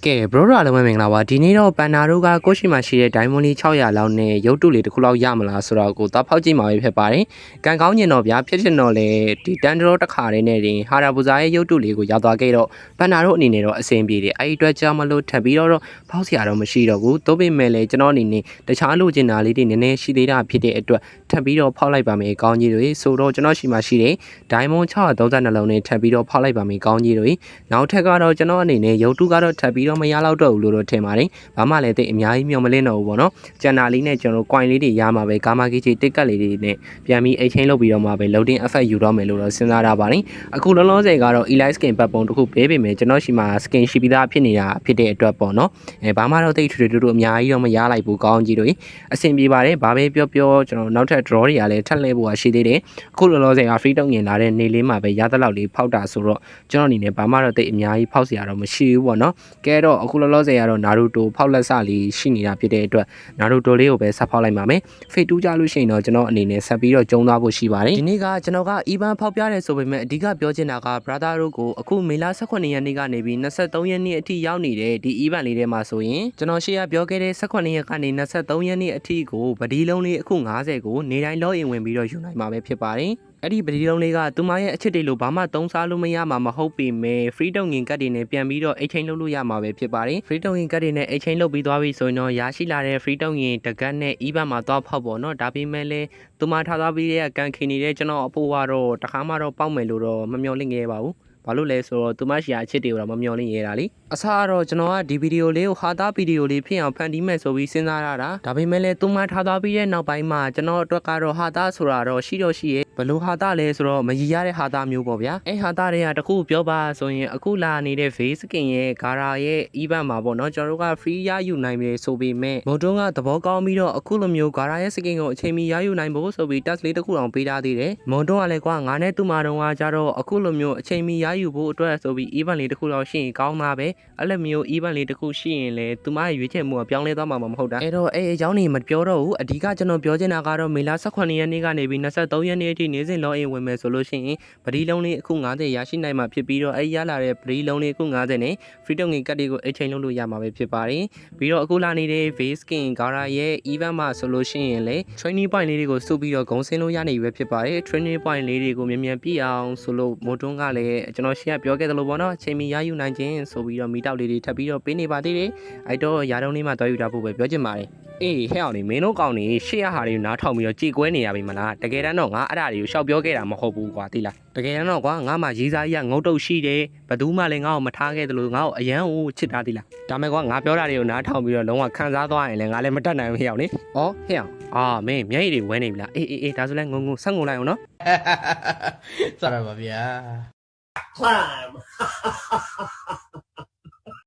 ကဲ bro တို့အားလုံးပဲမင်္ဂလာပါဒီနေ့တော့ပန်နာတို့ကကိုရှိမှာရှိတဲ့ diamond လေး600လောက်နဲ့ရုပ်တုလေးတစ်ခုလောက်ရမလားဆိုတော့ကိုသွားဖောက်ကြည့်မှာပဲဖြစ်ပါတယ်။ကံကောင်းညင်တော့ဗျာဖြစ်တော့လေဒီတန်တရောတစ်ခါလေးနဲ့တင်ဟာရာပူဇာရဲ့ရုပ်တုလေးကိုရောက်သွားခဲ့တော့ပန်နာတို့အနေနဲ့တော့အဆင်ပြေတယ်။အဲ့ဒီအတွက်ကြောင့်မလို့ထပ်ပြီးတော့ဖောက်စရာတော့မရှိတော့ဘူး။သို့ပေမဲ့လည်းကျွန်တော်အနေနဲ့တခြားလိုချင်တာလေးတွေနည်းနည်းရှိသေးတာဖြစ်တဲ့အတွက်ထပ်ပြီးတော့ဖောက်လိုက်ပါမယ်ကောင်းကြီးတွေဆိုတော့ကျွန်တော်ရှိမှရှိတဲ့ diamond 632လုံးနဲ့ထပ်ပြီးတော့ဖောက်လိုက်ပါမယ်ကောင်းကြီးတွေနောက်ထပ်ကတော့ကျွန်တော်အနေနဲ့ရုပ်တုကတော့ထပ်ပြီးတော့မရတော့တော့ဘူးလို့တော့ထင်ပါတယ်။ဘာမှလည်းတိတ်အများကြီးမျှော်မလင့်တော့ဘူးပေါ့နော်။ကျန်တာလေးနဲ့ကျွန်တော် coin လေးတွေရမှာပဲကာမာကီချီတစ်ကတ်လေးတွေနဲ့ပြန်ပြီး exchange လုပ်ပြီးတော့မှပဲ loading effect ယူတော့မယ်လို့တော့စဉ်းစားထားပါတယ်။အခုလုံးလုံးဆယ်ကတော့ elite skin ပတ်ပုံတစ်ခုပေးပေမဲ့ကျွန်တော်ရှိမှာ skin ရှိပြီးသားဖြစ်နေတာဖြစ်တဲ့အတွက်ပေါ့နော်။ဘာမှတော့တိတ်ထွေတူအများကြီးတော့မရလိုက်ဘူးကောင်းကြီးတွေအဆင်ပြေပါတယ်။ဘာပဲပြောပြောကျွန်တော်နောက်ထပ် draw တွေကလည်းထပ်လဲဖို့ရှိသေးတယ်။အခုလုံးလုံးဆယ်က free တုံငင်လာတဲ့နေလေးမှာပဲရသလောက်လေးဖောက်တာဆိုတော့ကျွန်တော်အနေနဲ့ဘာမှတော့တိတ်အများကြီးဖောက်စရာတော့မရှိဘူးပေါ့နော်။ကဲတော့အခုလောလောဆယ်ကတော့နာရူတိုဖောက်လက်စလေးရှိနေတာဖြစ်တဲ့အတွက်နာရူတိုလေးကိုပဲဆက်ဖောက်လိုက်ပါမယ်ဖေတူးကြလို့ရှိရင်တော့ကျွန်တော်အနေနဲ့ဆက်ပြီးတော့ကျုံသွားဖို့ရှိပါတယ်ဒီနေ့ကကျွန်တော်က even ဖောက်ပြတယ်ဆိုပေမဲ့အဓိကပြောချင်တာက brother တို့ကိုအခုမေလ18ရက်နေ့ကနေပြီး23ရက်နေ့အထိရောက်နေတဲ့ဒီ even လေးထဲမှာဆိုရင်ကျွန်တော်ရှေ့ကပြောခဲ့တဲ့18ရက်ကနေ23ရက်နေ့အထိကိုဗဒီလုံးလေးအခု90ကိုနေတိုင်း log in ဝင်ပြီးတော့ယူနိုင်မှာပဲဖြစ်ပါတယ်အဲ့ဒီပတိလုံးလေးကသူမရဲ့အချစ်တွေလို့ဘာမှသုံးစားလို့မရမှာမဟုတ်ပေမဲ့ free တုံငင်ကတ်တွေနဲ့ပြန်ပြီးတော့ exchange လုပ်လို့ရမှာပဲဖြစ်ပါတယ် free တုံငင်ကတ်တွေနဲ့ exchange လုပ်ပြီးသွားပြီဆိုရင်တော့ရရှိလာတဲ့ free တုံငင်တကတ်နဲ့ even မှာသွားဖောက်ပေါ့နော်ဒါပေမဲ့လည်းသူမထားသွားပြီးတဲ့ကန်ခင်နေတဲ့ကျွန်တော်အဖို့ကတော့တခါမှတော့ပေါက်မယ်လို့တော့မမျှော်လင့်ခဲ့ပါဘူးဘာလို့လဲဆိုတော့သူမရှိအချစ်တွေကိုတော့မမျှော်လင့်ရတာလीအစားကတော့ကျွန်တော်ကဒီဗီဒီယိုလေးကိုဟာသားဗီဒီယိုလေးဖြစ်အောင်ဖန်တီးမယ်ဆိုပြီးစဉ်းစားရတာဒါပေမဲ့လည်းသူမထားသွားပြီးတဲ့နောက်ပိုင်းမှာကျွန်တော်အတွက်ကတော့ဟာသားဆိုတာတော့ရှိတော့ရှိရဲ့ဘလို့ဟာသားလဲဆိုတော့မရည်ရတဲ့ဟာသားမျိုးပေါ့ဗျာအဲဟာသားတွေကတခုပြောပါဆိုရင်အခုလာနေတဲ့ face skin ရဲ့ဂါရာရဲ့ event မှာပေါ့နော်ကျွန်တော်တို့က free ရယူနိုင်ပြီဆိုပေမဲ့မို့တုံးကသဘောကောင်းပြီးတော့အခုလိုမျိုးဂါရာရဲ့ skin ကိုအချိန်မီရယူနိုင်ဖို့ဆိုပြီး test လေးတစ်ခုအောင်ပေးထားသေးတယ်မို့တုံးကလည်းကွာငါနဲ့သူမတုံးကကြတော့အခုလိုမျိုးအချိန်မီရယူဖို့အတွက်ဆိုပြီး event လေးတစ်ခုတော့ရှိရင်ကောင်းမှာပဲအဲ့လိုမျိုး event လေးတစ်ခုရှိရင်လေသူမရဲ့ရွေးချယ်မှုကပြောင်းလဲသွားမှာမဟုတ်တာအဲ့တော့အဲ့အကြောင်းနေမပြောတော့ဘူးအဓိကကျွန်တော်ပြောချင်တာကတော့မေလ18ရက်နေ့ကနေပြီး23ရက်နေ့အထိနေ့စဉ် login ဝင်မယ်ဆိုလို့ရှိရင်ပတိလုံးလေးအခု90ရရှိနိုင်မှာဖြစ်ပြီးတော့အဲ့ရလာတဲ့ပတိလုံးလေးအခု90နဲ့ free တုံငင်ကတ်တွေကို exchange လုပ်လို့ရမှာပဲဖြစ်ပါတယ်ပြီးတော့အခုလာနေတဲ့ face skin gara ရဲ့ event မှာဆိုလို့ရှိရင်လေ training point လေးတွေကိုစုပြီးတော့ဂုံဆင်းလို့ရနေပြီပဲဖြစ်ပါတယ် training point လေးတွေကိုမြန်မြန်ပြည့်အောင်ဆိုလို့မို့တွန်းကလည်းကျွန်တော်ရှေ့ကပြောခဲ့သလိုပေါ့နော်အချိန်မီရယူနိုင်ခြင်းဆိုပြီးတော့မီတောက်လေးတွေထပ်ပြီးတော့ပေးနေပါသေးတယ်အဲ့တော့ရာတုံးလေးမှတွားယူတာဖို့ပဲပြောချင်ပါတယ်အေးဟဲ့အောင်နေမင်းတို့ကောင်းနေရှေ့ရဟာတွေကိုနားထောင်ပြီးတော့ကြည်ကွဲနေရပြီမလားတကယ်တမ်းတော့ငါအဲ့ဒါတွေကိုရှောက်ပြောခဲ့တာမဟုတ်ဘူးကွာသိလားတကယ်တမ်းတော့ကွာငါမှရေးစားကြီးကငုတ်တုတ်ရှိတယ်ဘသူမှလည်းငါ့ကိုမထားခဲ့သလိုငါ့ကိုအရန်ကိုချစ်တာသိလားဒါမဲ့ကွာငါပြောတာတွေကိုနားထောင်ပြီးတော့လုံးဝခံစားသွားရင်လည်းငါလည်းမတတ်နိုင်ဘူးဟဲ့အောင်နေဩဟဲ့အောင်မင်းမျက်ရည်တွေဝဲနေပြီလားအေးဒါဆိုလဲငုံဆက်ငုံလိုက်အောင်နော်စရပါဗျာ